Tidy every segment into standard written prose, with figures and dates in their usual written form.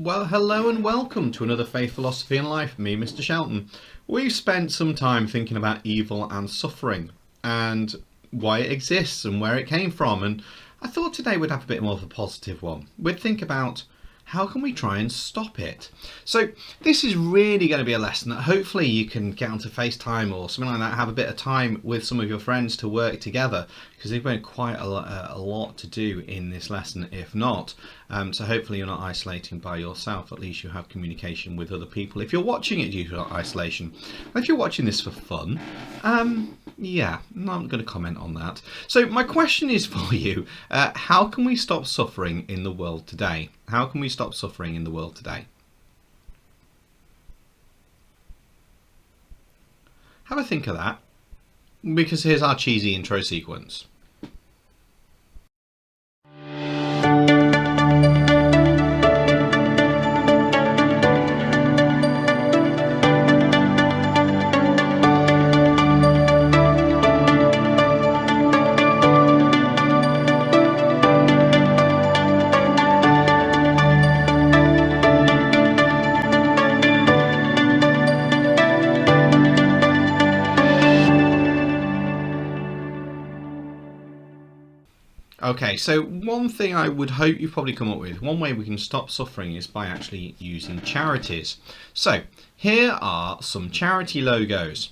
Well, hello and welcome to another Faith, Philosophy and Life. Me, Mr. Shelton. We've spent some time thinking about evil and suffering and why it exists and where it came from. And I thought today we'd have a bit more of a positive one. We'd think about how can we try and stop it? So this is really going to be a lesson that hopefully you can get onto FaceTime or something like that, have a bit of time with some of your friends to work together, because they've got quite a lot to do in this lesson, if not. So hopefully you're not isolating by yourself. At least you have communication with other people. If you're watching it due to isolation, if you're watching this for fun, yeah, I'm not going to comment on that. So my question is for you, how can we stop suffering in the world today? How can we stop suffering in the world today? Have a think of that, because here's our cheesy intro sequence. Okay, so one thing I would hope you've probably come up with, one way we can stop suffering is by actually using charities. So here are some charity logos.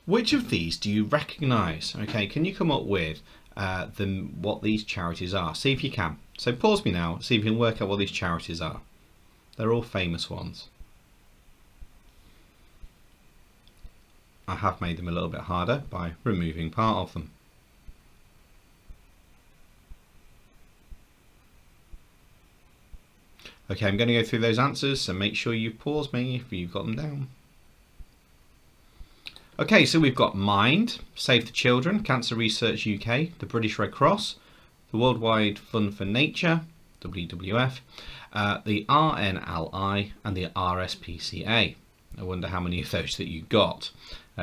Which of these do you recognise? Okay, can you come up with what these charities are? See if you can. So pause me now, see if you can work out what these charities are. They're all famous ones. I have made them a little bit harder by removing part of them. Okay, I'm going to go through those answers, so make sure you pause me if you've got them down. Okay, so we've got Mind, Save the Children, Cancer Research UK, the British Red Cross, the Worldwide Fund for Nature, WWF, the RNLI and the RSPCA. I wonder how many of those that you got.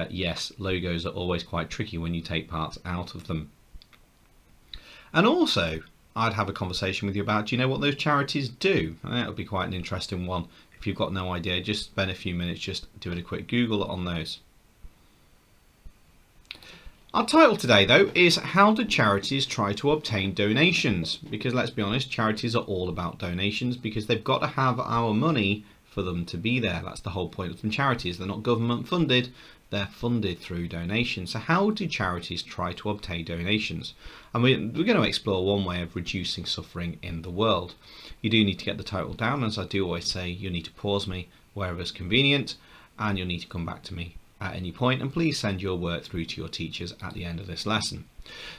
Yes, logos are always quite tricky when you take parts out of them. And also, I'd have a conversation with you about, do you know what those charities do? And that would be quite an interesting one. If you've got no idea, just spend a few minutes just doing a quick Google on those. Our title today, though, is How do charities try to obtain donations? Because let's be honest, charities are all about donations, because they've got to have our money for them to be there. That's the whole point of them charities. They're not government funded, they're funded through donations. So how do charities try to obtain donations? And we're going to explore one way of reducing suffering in the world. You do need to get the title down. As I do always say, you need to pause me wherever it's convenient, and you'll need to come back to me at any point, and please send your work through to your teachers at the end of this lesson.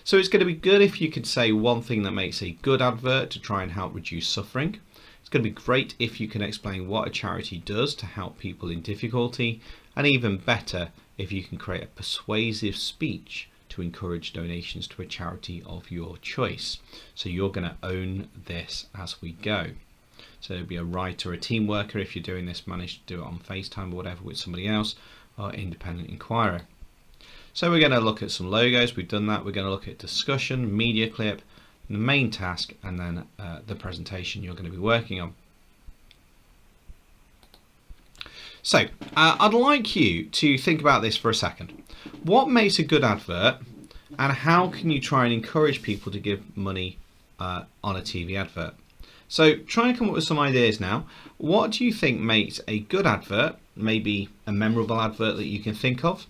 So it's going to be good if you could say one thing that makes a good advert to try and help reduce suffering. It's going to be great if you can explain what a charity does to help people in difficulty, and even better if you can create a persuasive speech to encourage donations to a charity of your choice. So you're going to own this as we go. So it'll be a writer, a team worker if you're doing this, manage to do it on FaceTime or whatever with somebody else, or independent inquirer. So we're going to look at some logos. We've done that. We're going to look at discussion, media clip, the main task, and then the presentation you're going to be working on. So I'd like you to think about this for a second. What makes a good advert, and how can you try and encourage people to give money on a TV advert? So try and come up with some ideas now. What do you think makes a good advert? Maybe a memorable advert that you can think of.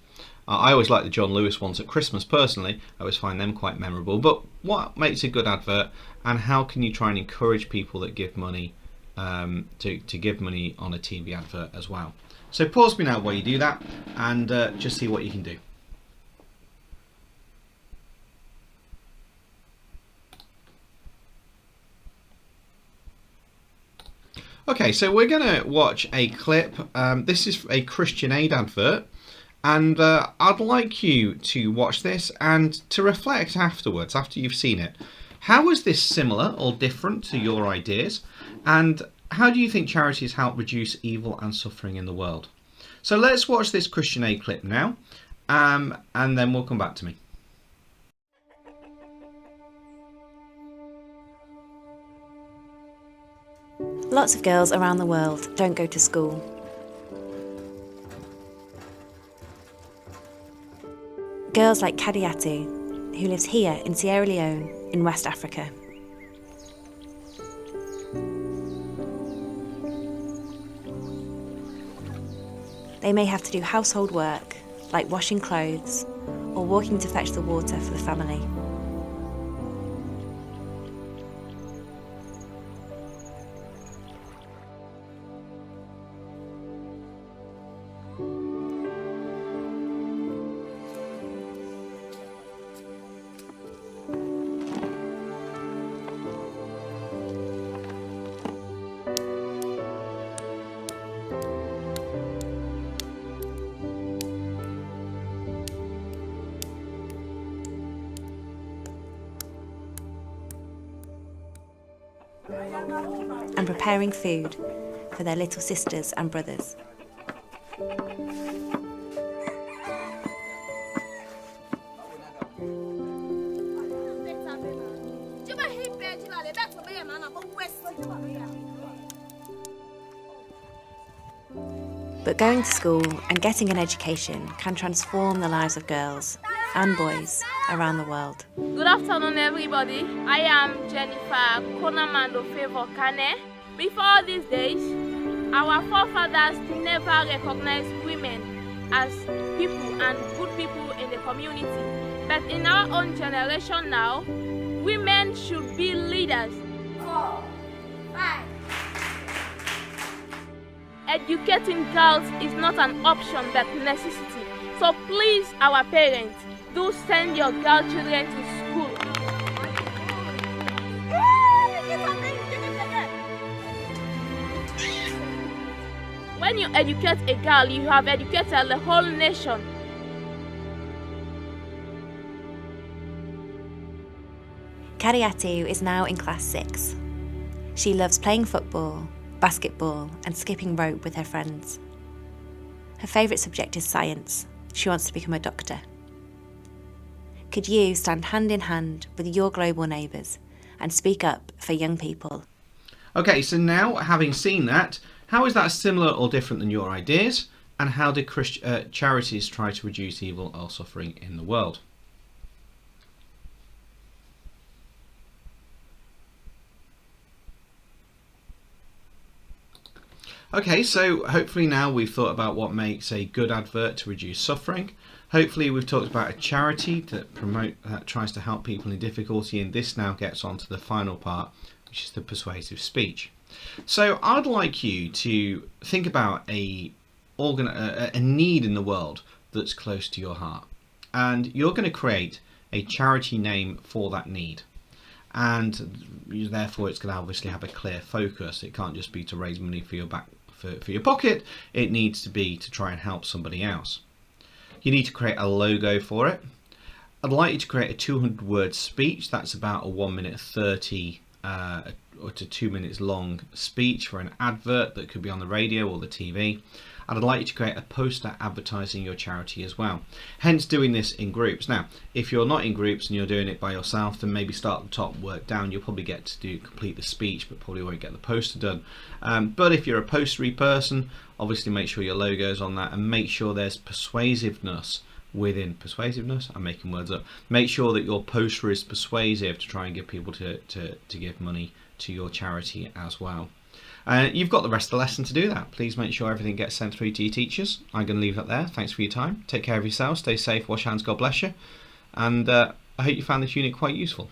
I always like the John Lewis ones at Christmas personally. I always find them quite memorable. But what makes a good advert, and how can you try and encourage people that give money to give money on a TV advert as well? So pause me now while you do that, and just see what you can do. Okay, so we're going to watch a clip. This is a Christian Aid advert, and I'd like you to watch this and to reflect afterwards, after you've seen it. How is this similar or different to your ideas? And how do you think charities help reduce evil and suffering in the world? So let's watch this Christian Aid clip now, and then we'll come back to me. Lots of girls around the world don't go to school. Girls like Kadiatu, who lives here in Sierra Leone in West Africa. They may have to do household work, like washing clothes or walking to fetch the water for the family. And preparing food for their little sisters and brothers. But going to school and getting an education can transform the lives of girls and boys around the world. Good afternoon, everybody. I am Jennifer Konamando Favor Kane. Before these days, our forefathers never recognized women as people and good people in the community. But in our own generation now, women should be leaders. 4, 5. Educating girls is not an option but necessity. So please, our parents, do send your girl children to school. When you educate a girl, you have educated the whole nation. Kadiatu is now in class 6. She loves playing football, basketball and skipping rope with her friends. Her favourite subject is science. She wants to become a doctor. Could you stand hand in hand with your global neighbours and speak up for young people? Okay, so now having seen that, how is that similar or different than your ideas? And how do charities try to reduce evil or suffering in the world? Okay, so hopefully now we've thought about what makes a good advert to reduce suffering. Hopefully we've talked about a charity that tries to help people in difficulty, and this now gets on to the final part, which is the persuasive speech. So I'd like you to think about a need in the world that's close to your heart, and you're going to create a charity name for that need. And therefore it's going to obviously have a clear focus. It can't just be to raise money for your pocket. It needs to be to try and help somebody else. You need to create a logo for it. I'd like you to create a 200-word speech. That's about a 1 minute 30 or to 2 minutes long speech for an advert that could be on the radio or the TV. And I'd like you to create a poster advertising your charity as well. Hence doing this in groups. Now, if you're not in groups and you're doing it by yourself, then maybe start at the top, work down. You'll probably get to complete the speech, but probably won't get the poster done. But if you're a postery person, obviously make sure your logo's on that, and make sure there's persuasiveness within persuasiveness. I'm making words up. Make sure that your poster is persuasive to try and get people to give money to your charity as well. You've got the rest of the lesson to do that. Please make sure everything gets sent through to your teachers. I'm going to leave that there. Thanks for your time. Take care of yourselves. Stay safe. Wash hands. God bless you. And I hope you found this unit quite useful.